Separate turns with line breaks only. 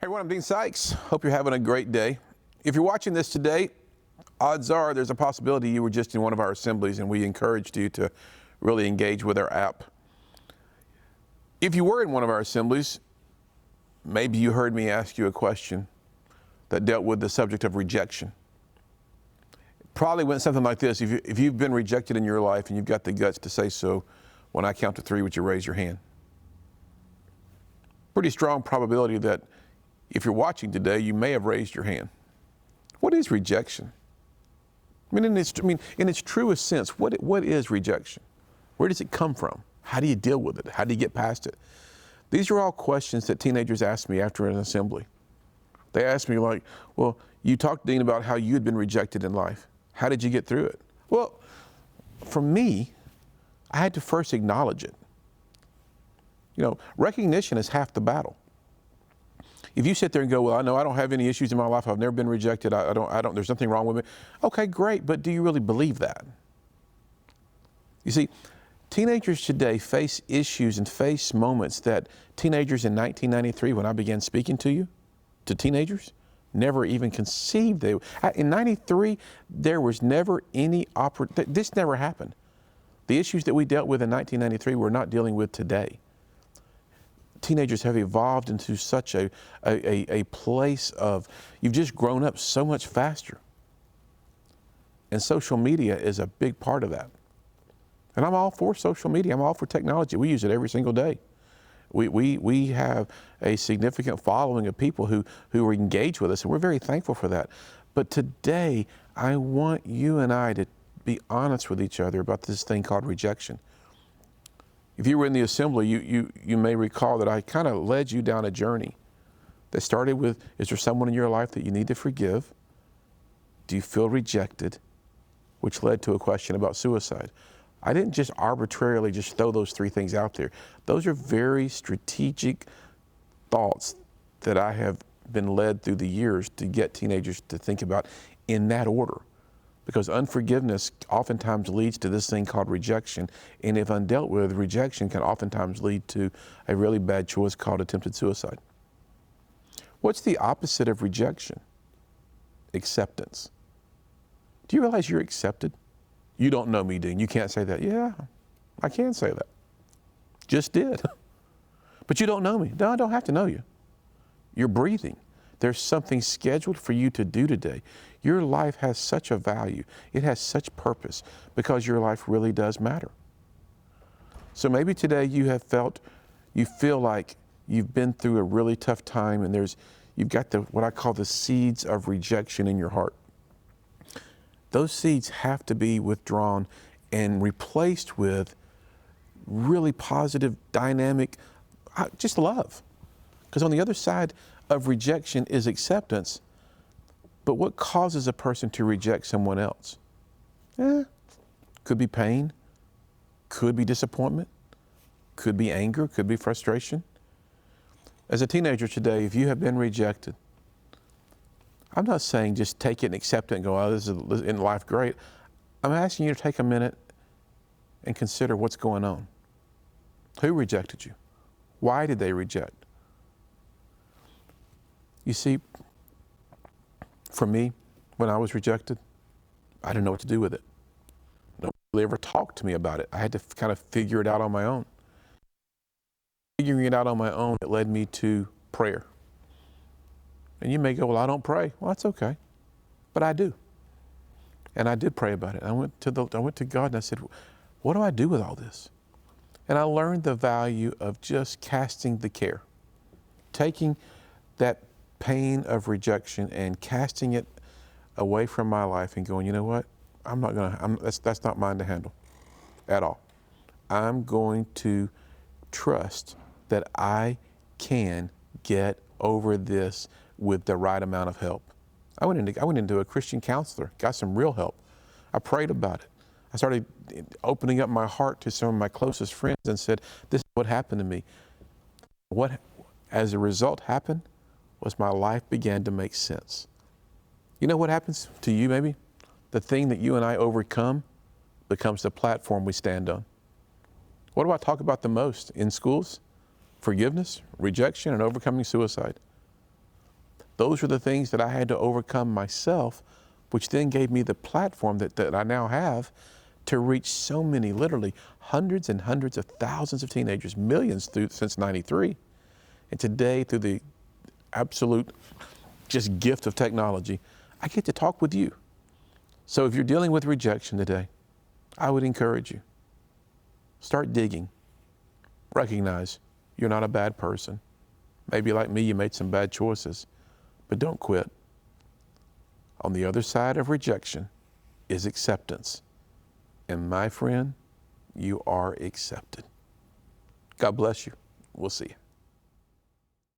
Hey everyone, I'm Dean Sikes. Hope you're having a great day. If you're watching this today, odds are there's a possibility you were just in one of our assemblies and we encouraged you to really engage with our app. If you were in one of our assemblies, maybe you heard me ask you a question that dealt with the subject of rejection. It probably went something like this. If you've been rejected in your life and you've got the guts to say so, when I count to 3, would you raise your hand? Pretty strong probability that if you're watching today, you may have raised your hand. What is rejection? In its truest sense, what is rejection? Where does it come from? How do you deal with it? How do you get past it? These are all questions that teenagers ask me after an assembly. They ask me like, well, you talked, Dean, about how you had been rejected in life. How did you get through it? Well, for me, I had to first acknowledge it. Recognition is half the battle. If you sit there and go, well, I know I don't have any issues in my life. I've never been rejected. I don't, there's nothing wrong with me. Okay, great. But do you really believe that? You see, teenagers today face issues and face moments that teenagers in 1993, when I began speaking to teenagers, never even conceived they. In 93, there was never any this never happened. The issues that we dealt with in 1993, we're not dealing with today. Teenagers have evolved into such a place of, you've just grown up so much faster. And social media is a big part of that. And I'm all for social media. I'm all for technology. We use it every single day. We have a significant following of people who are engaged with us, and we're very thankful for that. But today, I want you and I to be honest with each other about this thing called rejection. If you were in the assembly, you may recall that I kind of led you down a journey that started with, is there someone in your life that you need to forgive? Do you feel rejected? Which led to a question about suicide. I didn't just arbitrarily just throw those 3 things out there. Those are very strategic thoughts that I have been led through the years to get teenagers to think about in that order. Because unforgiveness oftentimes leads to this thing called rejection. And if undealt with, rejection can oftentimes lead to a really bad choice called attempted suicide. What's the opposite of rejection? Acceptance. Do you realize you're accepted? You don't know me, Dean. You can't say that. Yeah, I can say that. Just did. But you don't know me. No, I don't have to know you. You're breathing. There's something scheduled for you to do today. Your life has such a value. It has such purpose because your life really does matter. So maybe today you feel like you've been through a really tough time and you've got what I call the seeds of rejection in your heart. Those seeds have to be withdrawn and replaced with really positive, dynamic, just love. Because on the other side of rejection is acceptance. But what causes a person to reject someone else? Could be pain, could be disappointment, could be anger, could be frustration. As a teenager today, if you have been rejected, I'm not saying just take it and accept it and go, oh, this is in life great. I'm asking you to take a minute and consider what's going on. Who rejected you? Why did they reject? You see, for me, when I was rejected, I didn't know what to do with it. Nobody ever talked to me about it. I had to kind of figure it out on my own. Figuring it out on my own, it led me to prayer. And you may go, well, I don't pray. Well, that's okay. But I do. And I did pray about it. I went to God and I said, what do I do with all this? And I learned the value of just casting the care. Taking that pain of rejection and casting it away from my life and going, you know what? That's not mine to handle at all. I'm going to trust that I can get over this with the right amount of help. I went into a Christian counselor, got some real help. I prayed about it. I started opening up my heart to some of my closest friends and said, this is what happened to me. What, as a result, happened was my life began to make sense. You know what happens to you maybe? The thing that you and I overcome becomes the platform we stand on. What do I talk about the most in schools? Forgiveness, rejection, and overcoming suicide. Those were the things that I had to overcome myself, which then gave me the platform that I now have to reach so many, literally hundreds and hundreds of thousands of teenagers, millions since '93. And today, through the absolute just gift of technology, I get to talk with you. So if you're dealing with rejection today, I would encourage you, start digging. Recognize you're not a bad person. Maybe like me, you made some bad choices, but don't quit. On the other side of rejection is acceptance. And my friend, you are accepted. God bless you. We'll see you.